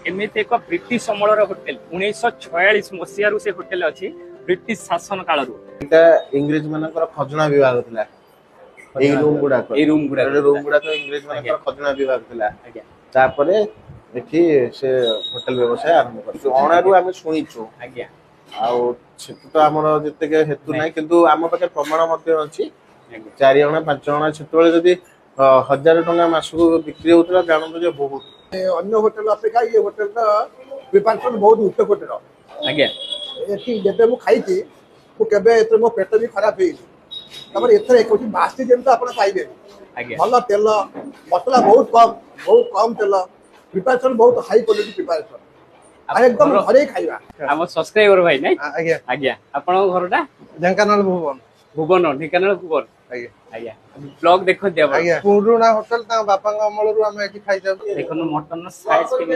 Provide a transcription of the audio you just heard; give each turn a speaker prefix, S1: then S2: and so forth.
S1: एमती एक British अमलर hotel 1946 मसीह से होटेल अच्छी ब्रिटिश शासन काल
S2: इंग्रेज मानकर खजना विभाग थिला ए रूम गुडा तो इंग्रेज मानकर खजना विभाग थिला तापरे एठी से होटल व्यवसाय आरंभ करछु अणारु आमे सुनिछु
S1: आज्ञा
S2: आउ सेतु तो हमर जते के हेतु नै किंतु आम पाखे प्रमाण मध्ये अछि 4 अणा 5 अणा सेतोले जदी 1000 टका मासको बिक्री होतला जानतो जे बहुत
S3: अन्य होटल अपेक्षा ये होटल का प्रिपरेशन बहुत उच्च होटल
S1: आज्ञा
S3: एठी जेबे मु खाइती मु केबे एते मो पेट भी खराब हेई तबर एथरे कोठी बास्ती जेंता आपण पाइबे
S1: आज्ञा
S3: भल तेल मसला बहुत कम तेल प्रिपरेशन बहुत हाई क्वालिटी प्रिपरेशन एकदम घरे खाइबा
S1: हम सब्सक्राइबर भाई नै
S3: आज्ञा
S1: आज्ञा आपन घरटा
S3: ढेंकानाल भुवन
S1: भुवन ढेंकानाल भुवन
S3: आज्ञा
S1: आज्ञा ब्लॉग देखो दिया
S3: आज्ञा पुरुना होटल ता बापा अमलरु हम एठी खाइ जाउ
S1: देखो मटन साइज केमे